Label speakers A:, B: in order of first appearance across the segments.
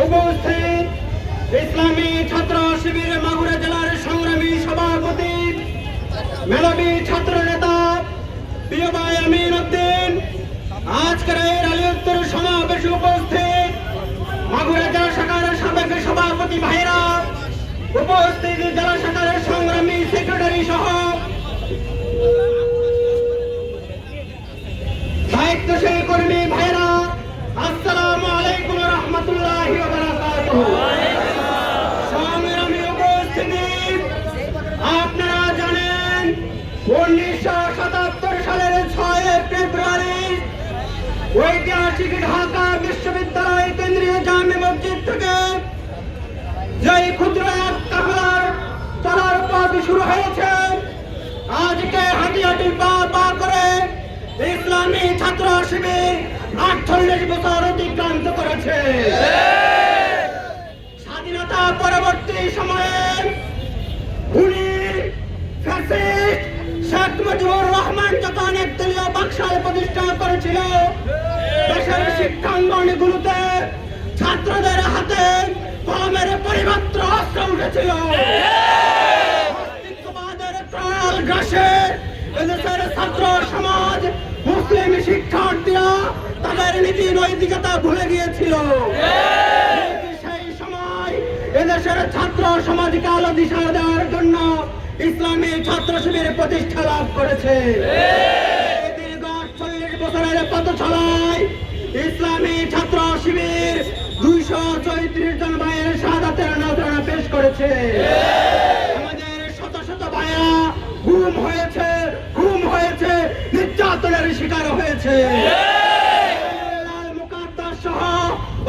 A: উপস্থিত ইসলামী ছাত্র শিবির মাগুরা জেলার সংগ্রামী সভাপতি মেধাবী ছাত্র নেতা প্রিয় ভাই আমিন উদ্দিন, আজকের এই রাজোত্তর সমাবেশে উপস্থিত মাগুরা জেলা শাখার সাবেক সভাপতি ভাইরা, উপস্থিত জেলা শাখার সংগ্রামী সেক্রেটারি সহ দায়িত্বশীল কর্মী ভাইরা, আসসালামু আলাইকুম ওয়া রাহমাতুল্লাহি ওয়া বারাকাতুহু। সংগ্রামী উপস্থিতি, আপনারা জানেন 1977 সালের 6 ফেব্রুয়ারি ঐতিহাসিক ঢাকা বিশ্ববিদ্যালয় কেন্দ্রীয় জামে মসজিদ থেকে যেই ক্ষুদ্র এক কাফেলার চলার পথ শুরু হয়েছে, আজকে হাঁটি হাঁটি পা পা করে ইসলামী ছাত্র শিবির 48 বছর অতিক্রান্ত করেছে। স্বাধীনতা পরবর্তী সময়ে খুনি ফ্যাসিস্ট শেখ মুজিবুর রহমান যখন একদলীয় বাকশাল প্রতিষ্ঠা করেছিল, দেশের শিক্ষাঙ্গনগুলোতে ছাত্রদের হাতে কলমের পরিবর্তন অস্ত্র উঠেছিল। অস্তিত্ববাদের ত্রাল গ্রাসে এদেশের ছাত্র সমাজ, মুসলিম শিক্ষার্থীরা তাদের নীতি নৈতিকতা ভুলে গিয়েছিল। সেই সময় এদেশের ছাত্র সমাজকে আলো দিশা দেওয়ার জন্য ইসলামী ছাত্র শিবির প্রতিষ্ঠা লাভ করেছে। দীর্ঘ 40 বছরের পথ চলায় ইসলামী ছাত্র শিবির 234 জন ভাইয়ের শাহাদাতের নজরানা পেশ করেছে। আমাদের শত শত ভাইয়া গুম হয়েছে, নির্যাতনের শিকার হয়েছে। লাল মুকাদ্দাস সহ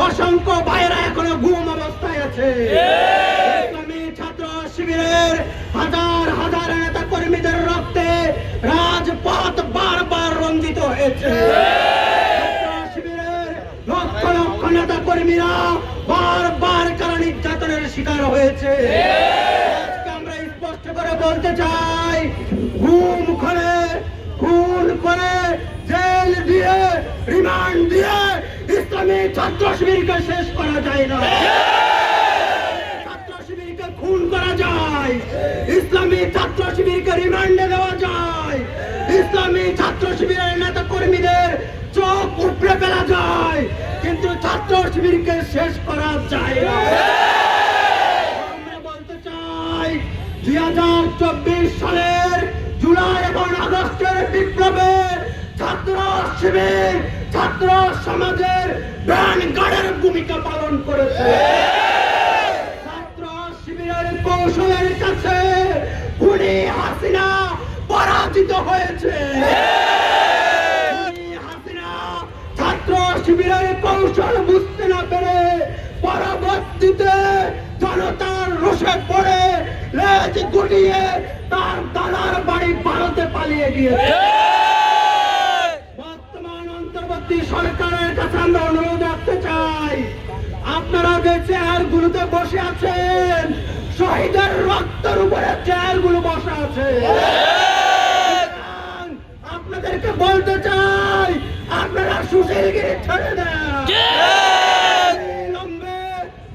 A: অসংখ্য ভাইয়েরা এখনো গুম অবস্থায় আছে। ইসলামী ছাত্র শিবিরের হাজার হাজার নেতা কর্মীদের রক্তে রাজপথ বারবার রঞ্জিত হয়েছে। শিবিরের লক্ষ লক্ষ নেতা কর্মীরা বারবার কারণ নির্যাতনের শিকার হয়েছে। আমরা স্পষ্ট করে বলতে চাই, গুম করে, খুন করে, জেল দিয়ে, রিমান্ড দিয়ে ইসলামী ছাত্র শিবিরকে শেষ করা যায় না। ছাত্র শিবিরকে খুন করা যায়, ইসলামী ছাত্র শিবিরকে রিমান্ডে দেওয়া যায়, ইসলামী ছাত্র শিবিরের নেতা কর্মীদের চোখ উপড়ে ফেলা যায়, কিন্তু ছাত্র শিবিরকে শেষ করা যায় না। আমরা বলতে চাই, 2024 সালের জুলাই এবং আগস্টের বিপ্লবে ছাত্র শিবির ছাত্র সমাজের ভ্যানগার্ডের ভূমিকা পালন করেছে। ছাত্র শিবিরের কৌশলের কাছে খুনি হাসিনা পরাজিত হয়েছে। হাসিনা ছাত্র শিবিরের কৌশল বুঝতে না পেরে পরবর্তীতে জনতার রোষে পড়ে লেজ গুটিয়ে তার দাদার বাড়ি ভারতে পালিয়ে গিয়েছে। বর্তমান অন্তর্বর্তী সরকারের কাছে আমরা অনুরোধ রাখতে চাই, আপনারা যে চেয়ারগুলোতে বসে আছেন, শহীদের রক্তের উপরে চেয়ারগুলো বসে আছে। আপনাদেরকে বলতে চাই, আপনারা সুশীলগিরি ছেড়ে দেন।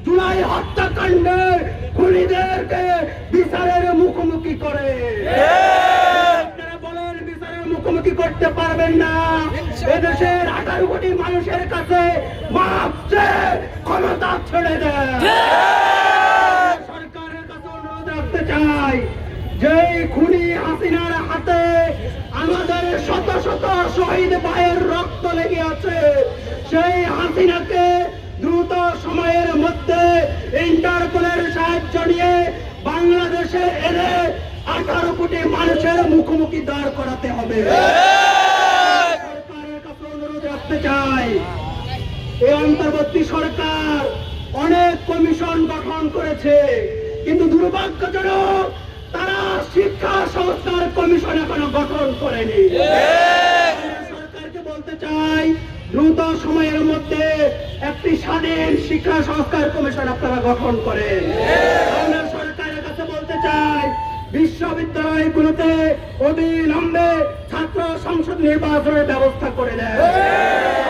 A: জুলাই হত্যাকাণ্ডের খুনিদেরকে বিচারের মুখোমুখি করে। আপনারা বলেন বিচারের মুখোমুখি করতে পারবেন না, এদেশের 18 কোটি মানুষের কাছে মাপ চেয়ে ক্ষমতা ছেড়ে দেন। সরকারের কাছে অনুরোধ রাখতে চাই, যেই খুনি হাসিনার হাতে আমাদের শত শত শহীদ ভাইয়ের রক্ত লেগে আছে, সেই হাসিনাকে দ্রুত সময়ের মধ্যে ইন্টারপোলের সাহায্য নিয়ে বাংলাদেশে এনে 18 কোটি মানুষের মুখোমুখি দাঁড় করাতে হবে। সরকারের কাছে অনুরোধ রাখতে চাই, এই অন্তর্বর্তী সরকার অনেক কমিশন গঠন করেছে, কিন্তু দুর্ভাগ্যজনক তারা শিক্ষা সংস্কার কমিশন এখনো গঠন করেনি। সরকারকে বলতে চাই, দ্রুত সময়ের মধ্যে একটি স্বাধীন শিক্ষা সংস্কার কমিশন আপনারা গঠন করেন। আমরা সরকারের কাছে বলতে চাই, বিশ্ববিদ্যালয়গুলোতে অবিলম্বে ছাত্র সংসদ নির্বাচনের ব্যবস্থা করে দেন।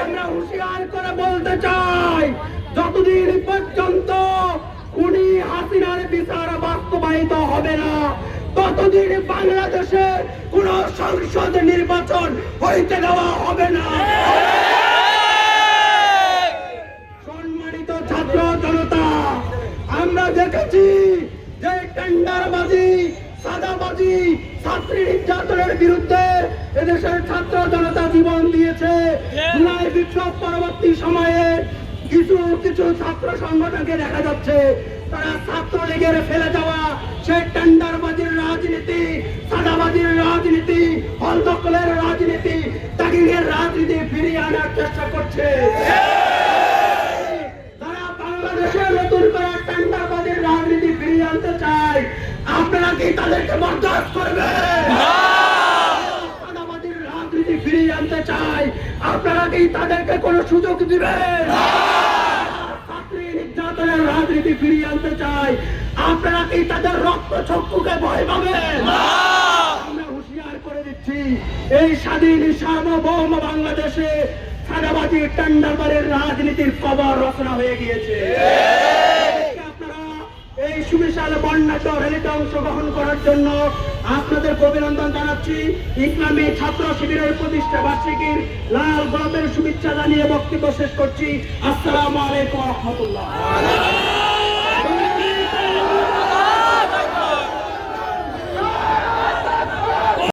A: আমরা হুঁশিয়ার করে বলতে চাই, যতদিন পর্যন্ত খুনি হাসিনার বিচার বাস্তবায়িত হবে না, ততদিন বাংলাদেশে কোন সংসদ নির্বাচন হইতে দেওয়া হবে না। সম্মানিত ছাত্র জনতা, আমরা দেখেছি যে টেন্ডারবাজি, সাদাবাজি, ছাত্রী নির্যাতনের বিরুদ্ধে এদেশের ছাত্র জনতা জীবন দিয়েছে। জুলাই বিপ্লব পরবর্তী সময়ে কিছু কিছু ছাত্র সংগঠনকে দেখা যাচ্ছে তারা ছাত্রলীগের ফেলে যাওয়া সেই টেন্ডারবাজির রাজনীতি, সাদাবাজির রাজনীতি, হল দখলের রাজনীতি, ট্যাগিংয়ের রাজনীতি ফিরিয়ে আনার চেষ্টা করছে। তারা বাংলাদেশে নতুন করে টেন্ডারবাজির রাজনীতি ফিরিয়ে আনতে চায়। আপনারা কি তাদেরকে বরদাস্ত করবেন? সাদাবাজির রাজনীতি ফিরিয়ে আনতে চায়, আপনারা কি তাদেরকে কোনো সুযোগ দিবেন? ছাত্রী নির্যাতনের রাজনীতি ফিরিয়ে আনতে চায়, আপনারা কি তাদের রক্ত চক্ষুকে ভয় পাবেন? আমরা হুঁশিয়ার করে দিচ্ছি, এই স্বাধীন সার্বভৌম বাংলাদেশে সাদাবাজি টেন্ডারবাজির রাজনীতির কবর রচনা হয়ে গিয়েছে। আপনারা এই সুবিশাল বর্ণাঢ্য র্যালিতে অংশগ্রহণ করার জন্য আপনাদের অভিনন্দন জানাচ্ছি। ইসলামী ছাত্র শিবিরের প্রতিষ্ঠা বার্ষিকীর লাল গোলাপের শুভেচ্ছা জানিয়ে বক্তব্য শেষ করছি। আসসালামু আলাইকুম ওয়া রাহমাতুল্লাহ।